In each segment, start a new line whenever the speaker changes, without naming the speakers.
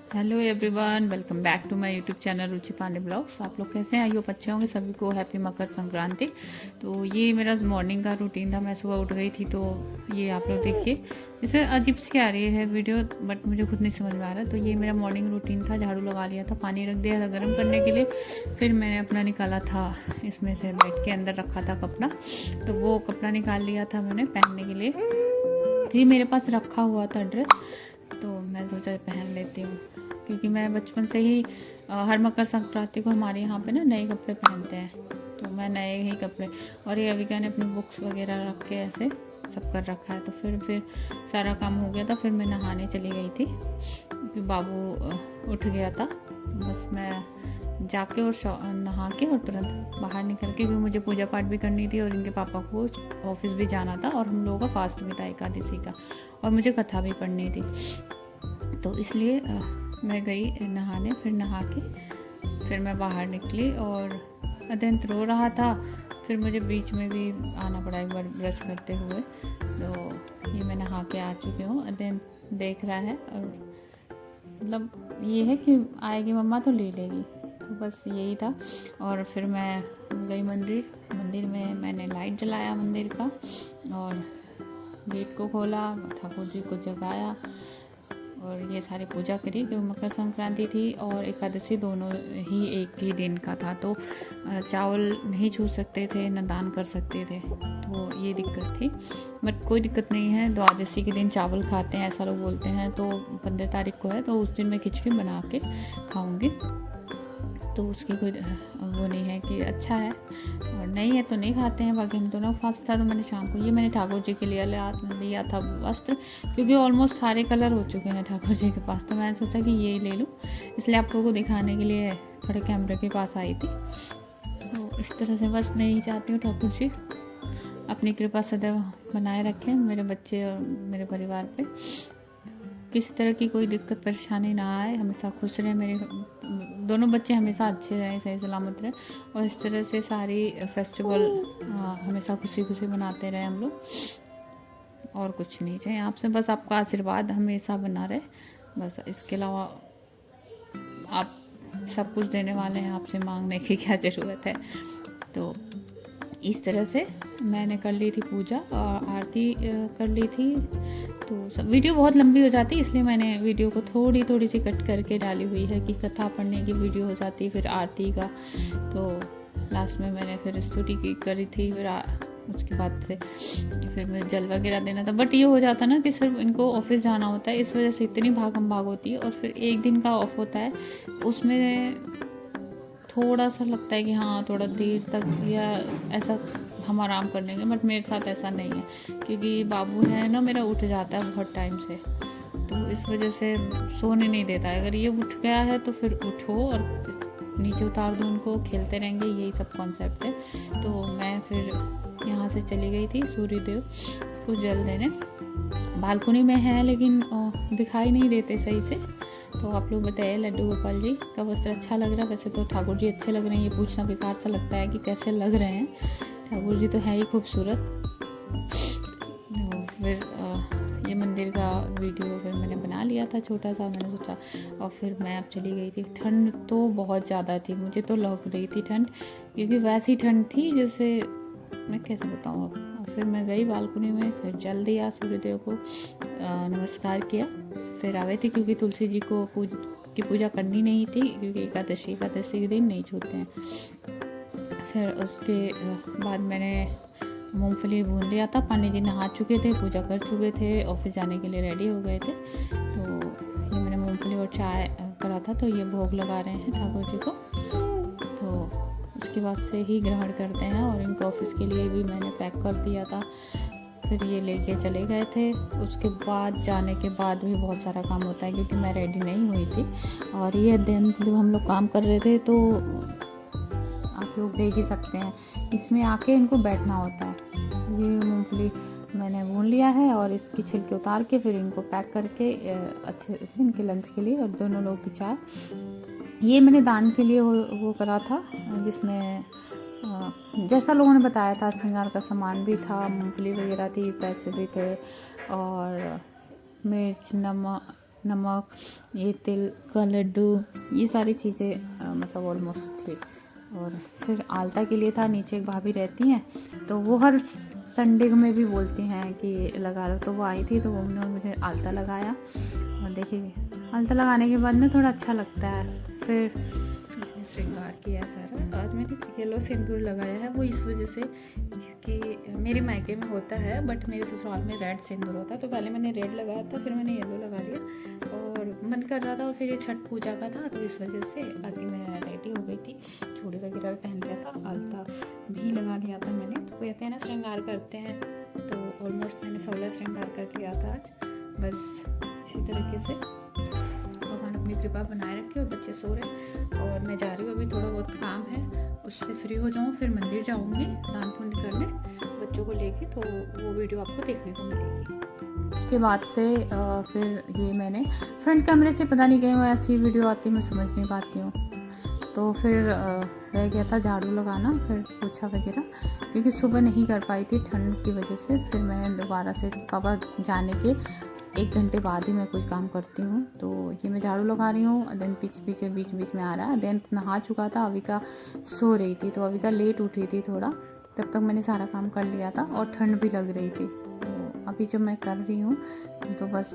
Hello everyone, welcome back to my YouTube channel Ruchi Pandey blogs. आप लोग कैसे हैं? आई होप अच्छे होंगे। सभी को हैप्पी मकर संक्रांति। तो ये मेरा मॉर्निंग का रूटीन था। मैं सुबह उठ गई थी, तो ये आप लोग देखिए। इसमें अजीब सी आ रही है वीडियो, बट मुझे खुद नहीं समझ में आ रहा। तो ये मेरा मॉर्निंग रूटीन था। झाड़ू लगा लिया था, पानी रख दिया था गर्म करने के लिए। फिर मैंने अपना निकाला था, इसमें से बेड के अंदर रखा था कपड़ा, तो वो कपड़ा निकाल लिया था मैंने पहनने के लिए। ये मेरे पास रखा हुआ था ड्रेस, तो मैं सोचा पहन लेती हूँ, क्योंकि मैं बचपन से ही हर मकर संक्रांति को हमारे यहाँ पे ना नए कपड़े पहनते हैं। तो मैं नए ही कपड़े, और ये अविका ने अपनी बुक्स वगैरह रख के ऐसे सब कर रखा है। तो फिर सारा काम हो गया था। फिर मैं नहाने चली गई थी, क्योंकि बाबू उठ गया था। बस मैं जाके और नहा के और तुरंत बाहर निकल के, क्योंकि मुझे पूजा पाठ भी करनी थी और इनके पापा को ऑफिस भी जाना था, और हम लोगों का फास्ट भी था एकादशी का, और मुझे कथा भी पढ़नी थी। तो इसलिए मैं गई नहाने। फिर नहा के फिर मैं बाहर निकली, और अत्यंत रो रहा था। फिर मुझे बीच में भी आना पड़ा एक बार ब्रश करते हुए। तो ये मैं नहा के आ चुकी हूँ। अत्यंत देख रहा है, और मतलब ये है कि आएगी मम्मा तो ले लेगी। तो बस यही था। और फिर मैं गई मंदिर में मैंने लाइट जलाया मंदिर का, और गेट को खोला, ठाकुर जी को जगाया, और ये सारी पूजा करी। क्योंकि मकर संक्रांति थी और एकादशी दोनों ही एक ही दिन का था। तो चावल नहीं छू सकते थे, न दान कर सकते थे, तो ये दिक्कत थी। बट कोई दिक्कत नहीं है, द्वादशी के दिन चावल खाते हैं ऐसा लोग बोलते हैं। तो 15 तारीख को है, तो उस दिन मैं खिचड़ी बना के खाऊंगी। तो उसकी कोई वो नहीं है कि अच्छा है, और नहीं है तो नहीं खाते हैं। बाकी हम दोनों फास्ट था। तो मैंने शाम को ये मैंने ठाकुर जी के लिए लिया था वस्त्र, क्योंकि ऑलमोस्ट सारे कलर हो चुके हैं ठाकुर जी के पास। तो मैंने सोचा कि ये ले लूँ, इसलिए आप लोगों को दिखाने के लिए थोड़े कैमरे के पास आई थी। तो इस तरह से बस मैं यही चाहती हूँ, ठाकुर जी अपनी कृपा सदैव बनाए रखें मेरे बच्चे और मेरे परिवार पे। किसी तरह की कोई दिक्कत परेशानी ना आए, हमेशा खुश रहें। मेरे दोनों बच्चे हमेशा अच्छे रहें, सही सलामत रहें, और इस तरह से सारी फेस्टिवल हमेशा खुशी खुशी मनाते रहें हम लोग। और कुछ नहीं चाहिए आपसे, बस आपका आशीर्वाद हमेशा बना रहे, बस। इसके अलावा आप सब कुछ देने वाले हैं, आपसे मांगने की क्या ज़रूरत है। तो इस तरह से मैंने कर ली थी पूजा, आरती कर ली थी। तो सब वीडियो बहुत लंबी हो जाती, इसलिए मैंने वीडियो को थोड़ी सी कट करके डाली हुई है, कि कथा पढ़ने की वीडियो हो जाती, फिर आरती का। तो लास्ट में मैंने फिर स्तुति की करी थी। फिर उसके बाद से फिर मैं जल वगैरह देना था। बट ये हो जाता ना कि सिर्फ इनको ऑफिस जाना होता है, इस वजह से इतनी भागम भाग होती है। और फिर एक दिन का ऑफ होता है, उसमें थोड़ा सा लगता है कि हाँ थोड़ा देर तक या ऐसा हम आराम कर लेंगे। बट मेरे साथ ऐसा नहीं है, क्योंकि बाबू है ना मेरा, उठ जाता है बहुत टाइम से। तो इस वजह से सोने नहीं देता है। अगर ये उठ गया है तो फिर उठो और नीचे उतार दो उनको, खेलते रहेंगे, यही सब कॉन्सेप्ट है। तो मैं फिर यहाँ से चली गई थी सूर्यदेव को जल देने। बालकनी में है, लेकिन दिखाई नहीं देते सही से। तो आप लोग बताइए, लड्डू गोपाल जी का वस्त्र अच्छा लग रहा है? वैसे तो ठाकुर जी अच्छे लग रहे हैं, ये पूछना बेकार सा लगता है कि कैसे लग रहे हैं। ठाकुर जी तो है ही खूबसूरत। तो फिर ये मंदिर का वीडियो फिर मैंने बना लिया था छोटा सा, मैंने सोचा। और फिर मैं अब चली गई थी। ठंड तो बहुत ज़्यादा थी, मुझे तो लग रही थी ठंड, क्योंकि वैसी ठंड थी जैसे मैं कैसे बताऊँ अब। और फिर मैं गई बालकनी में, फिर जल दिया सूर्यदेव को, नमस्कार किया। फिर आ गई थी, क्योंकि तुलसी जी को की पूजा करनी नहीं थी, क्योंकि एकादशी के दिन नहीं छूते हैं। फिर उसके बाद मैंने मूंगफली भून लिया था। पानी जी नहा चुके थे, पूजा कर चुके थे, ऑफिस जाने के लिए रेडी हो गए थे। तो ये मैंने मूंगफली और चाय करा था, तो ये भोग लगा रहे हैं ठाकुर जी को। तो उसके बाद से ही ग्रहण करते हैं, और इनको ऑफिस के लिए भी मैंने पैक कर दिया था। फिर ये लेके चले गए थे। उसके बाद जाने के बाद भी बहुत सारा काम होता है, क्योंकि मैं रेडी नहीं हुई थी। और ये दिन जब हम लोग काम कर रहे थे, तो आप लोग देख ही सकते हैं, इसमें आके इनको बैठना होता है। ये मूंगफली मैंने भून लिया है, और इसकी छिलके उतार के फिर इनको पैक करके अच्छे से इनके लंच के लिए, और दोनों लोग की चाय। ये मैंने दान के लिए वो करा था, जिसमें जैसा लोगों ने बताया था, श्रृंगार का सामान भी था, मूंगफली वगैरह थी, पैसे भी थे, और मिर्च, नमक, नमक, ये तिल का लड्डू, ये सारी चीज़ें मतलब ऑलमोस्ट थी। और फिर आलता के लिए था, नीचे एक भाभी रहती हैं तो वो हर संडे में भी बोलती हैं कि लगा लो, तो वो आई थी तो उन्होंने मुझे आलता लगाया। और देखिए आलता लगाने के बाद में थोड़ा अच्छा लगता है। फिर मैंने श्रृंगार किया सारा। आज मैंने येलो सिंदूर लगाया है, वो इस वजह से क्योंकि मेरे मायके में होता है बट मेरे ससुराल में रेड सिंदूर होता है, तो पहले मैंने रेड लगाया था, फिर मैंने येलो लगा लिया और मन कर रहा था। और फिर ये छठ पूजा का था तो इस वजह से बाकी मैं रेडी हो गई थी, चूड़ी वगैरह भी पहन लिया था, आलता भी लगा लिया था मैंने। तो कहते हैं ना श्रृंगार करते हैं, तो ऑलमोस्ट मैंने 16 श्रृंगार कर लिया था आज। बस इसी तरीके से भगवान अपनी कृपा बनाए रखे। और बच्चे सो रहे और मैं जा रही हूँ, अभी थोड़ा बहुत काम है, उससे फ्री हो जाऊँ फिर मंदिर जाऊँगी दान पुण्य करने बच्चों को लेके, तो वो वीडियो आपको देखने को मिलेगी। उसके बाद से फिर ये मैंने फ्रंट कैमरे से पता नहीं कहीं ऐसी वीडियो आती मैं समझ नहीं पाती हूँ, तो फिर रह गया था झाड़ू लगाना, फिर पोछा वगैरह, क्योंकि सुबह नहीं कर पाई थी ठंड की वजह से। फिर मैंने दोबारा से पापा जाने के 1 घंटे बाद ही मैं कोई काम करती हूँ, तो ये मैं झाड़ू लगा रही हूँ। देन बीच बीच में आ रहा है। देन नहा चुका था, अविका सो रही थी, तो अविका लेट उठी थी थोड़ा, तब तक मैंने सारा काम कर लिया था और ठंड भी लग रही थी। तो अभी जब मैं कर रही हूँ तो बस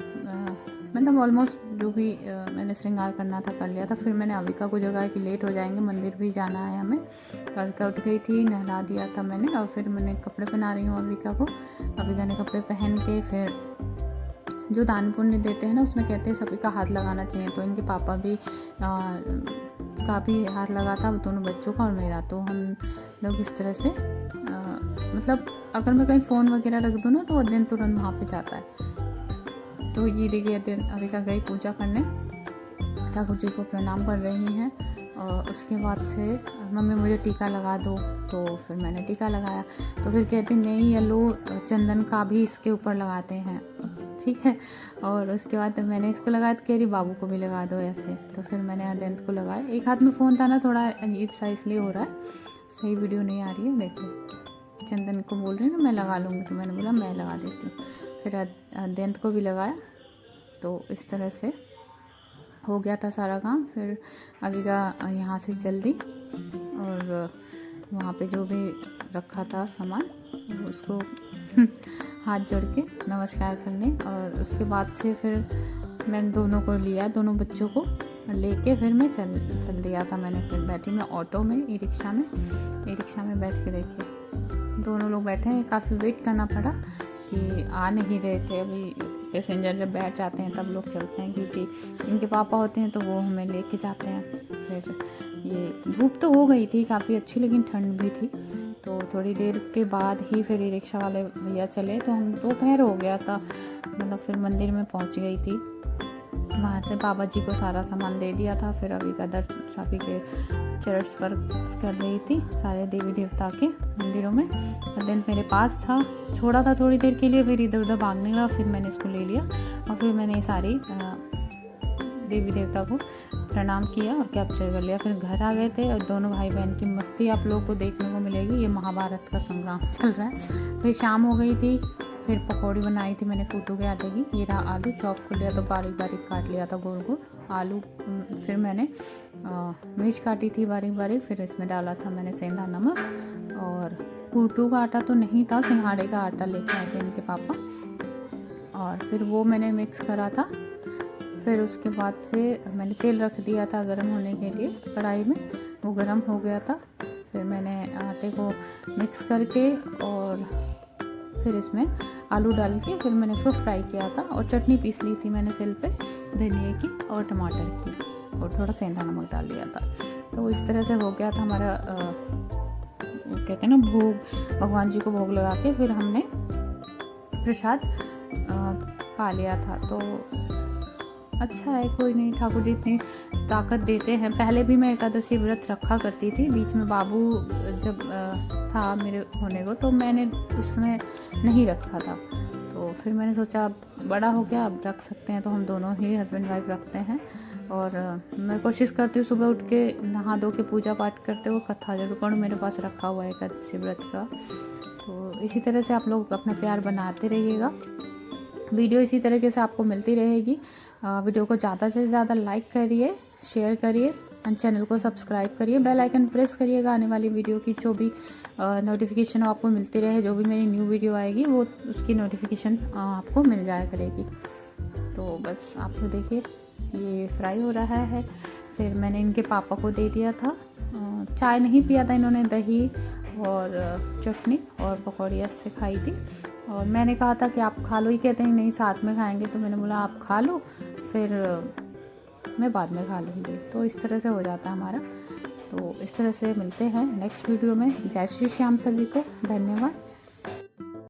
मतलब ऑलमोस्ट जो भी मैंने श्रृंगार करना था कर लिया था। फिर मैंने अविका को जगाया कि लेट हो जाएंगे, मंदिर भी जाना है हमें। तो अविका उठ गई थी, नहला दिया था मैंने और फिर मैंने कपड़े पहना रही हूँ अविका को। अविका ने कपड़े पहन के फिर जो दान पुण्य देते हैं ना उसमें कहते हैं सभी का हाथ लगाना चाहिए, तो इनके पापा भी का भी हाथ लगा था, दोनों बच्चों का और मेरा। तो हम लोग इस तरह से मतलब अगर मैं कहीं फ़ोन वगैरह रख दूँ ना तो अध्ययन तुरंत वहाँ पे जाता है। तो ये देखिए अध्ययन अविका गई पूजा करने, ठाकुर जी को प्रणाम कर रही हैं। और उसके बाद से मम्मी मुझे टीका लगा दो, तो फिर मैंने टीका लगाया। तो फिर कहते नहीं येलो चंदन का भी इसके ऊपर लगाते हैं, ठीक है। और उसके बाद मैंने इसको लगाया तो कह रही बाबू को भी लगा दो ऐसे, तो फिर मैंने अदंत को लगाया। एक हाथ में फ़ोन था ना, थोड़ा अजीब सा इसलिए हो रहा है, सही वीडियो नहीं आ रही है। देखो चंदन को बोल रही है ना मैं लगा लूँगी, तो मैंने बोला मैं लगा देती हूँ। फिर अदंत को भी लगाया, तो इस तरह से हो गया था सारा काम। फिर अविका यहाँ से चल दी और वहाँ पे जो भी रखा था सामान उसको हाथ जोड़ के नमस्कार करने। और उसके बाद से फिर मैंने दोनों को लिया, दोनों बच्चों को लेके फिर मैं चल दिया था। मैंने फिर बैठी मैं ऑटो में, ई रिक्शा में बैठ के देखिए दोनों लोग बैठे हैं। काफ़ी वेट करना पड़ा कि आ नहीं रहे थे। अभी पैसेंजर जब बैठ जाते हैं तब लोग चलते हैं, क्योंकि इनके पापा होते हैं तो वो हमें लेके जाते हैं। फिर ये धूप तो हो गई थी काफ़ी अच्छी, लेकिन ठंड भी थी। तो थोड़ी देर के बाद ही फिर ई रिक्शा वाले भैया चले, तो हम दोपहर हो गया था, मतलब फिर मंदिर में पहुंच गई थी। वहाँ से बाबा जी को सारा सामान दे दिया था। फिर अभी का दर्शन सभी के चर्च पर कर रही थी, सारे देवी देवता के मंदिरों में। दिन मेरे पास था, छोड़ा था थोड़ी देर के लिए, फिर इधर उधर भागने लगा, फिर मैंने इसको ले लिया और फिर मैंने सारी देवी देवता को प्रणाम किया और कैप्चर कर लिया। फिर घर आ गए थे और दोनों भाई बहन की मस्ती आप लोगों को देखने को मिलेगी। ये महाभारत का संग्राम चल रहा है। फिर शाम हो गई थी, फिर पकौड़ी बनाई थी मैंने कूटू के आटे की। ये रहा आलू, चॉप कर लिया, तो बारीक बारीक काट लिया था गोल गोल आलू। फिर मैंने मिर्च काटी थी बारीक बारीक, फिर इसमें डाला था मैंने सेंधा नमक। और कूटू का आटा तो नहीं था, सिंघाड़े का आटा लेके आए थे इनके पापा, और फिर वो मैंने मिक्स करा था। फिर उसके बाद से मैंने तेल रख दिया था गर्म होने के लिए कढ़ाई में, वो गर्म हो गया था। फिर मैंने आटे को मिक्स करके और फिर इसमें आलू डाल के फिर मैंने इसको फ्राई किया था। और चटनी पीस ली थी मैंने सिल पे धनिया की और टमाटर की, और थोड़ा सेंधा नमक डाल लिया था। तो इस तरह से हो गया था हमारा कहते हैं ना भोग, भगवान जी को भोग लगा के फिर हमने प्रसाद पा लिया था। तो अच्छा है, कोई नहीं, ठाकुर जी इतनी ताकत देते हैं। पहले भी मैं एकादशी व्रत रखा करती थी, बीच में बाबू जब था मेरे होने को तो मैंने उसमें नहीं रखा था। तो फिर मैंने सोचा बड़ा हो गया अब रख सकते हैं, तो हम दोनों ही हस्बैंड वाइफ रखते हैं। और मैं कोशिश करती हूँ सुबह उठ के नहा धो के पूजा पाठ करते हुए कथा जरूर पढ़ूँ, मेरे पास रखा हुआ है एकादशी व्रत का। तो इसी तरह से आप लोग अपना प्यार बनाते रहिएगा, वीडियो इसी तरीके से आपको मिलती रहेगी। वीडियो को ज़्यादा से ज़्यादा लाइक करिए, शेयर करिए एंड चैनल को सब्सक्राइब करिए, बेल आइकन प्रेस करिएगा। आने वाली वीडियो की जो भी नोटिफिकेशन आपको मिलती रहे, जो भी मेरी न्यू वीडियो आएगी वो उसकी नोटिफिकेशन आपको मिल जाया करेगी। तो बस आप लोग देखिए ये फ्राई हो रहा है। फिर मैंने इनके पापा को दे दिया था, चाय नहीं पिया था इन्होंने, दही और चटनी और पकौड़ियाँ से खाई थी। और मैंने कहा था कि आप खा लो, ही कहते हैं नहीं साथ में खाएंगे, तो मैंने बोला आप खा लो फिर मैं बाद में खा लूँगी। तो इस तरह से हो जाता है हमारा। तो इस तरह से मिलते हैं नेक्स्ट वीडियो में। जय श्री श्याम सभी को, धन्यवाद।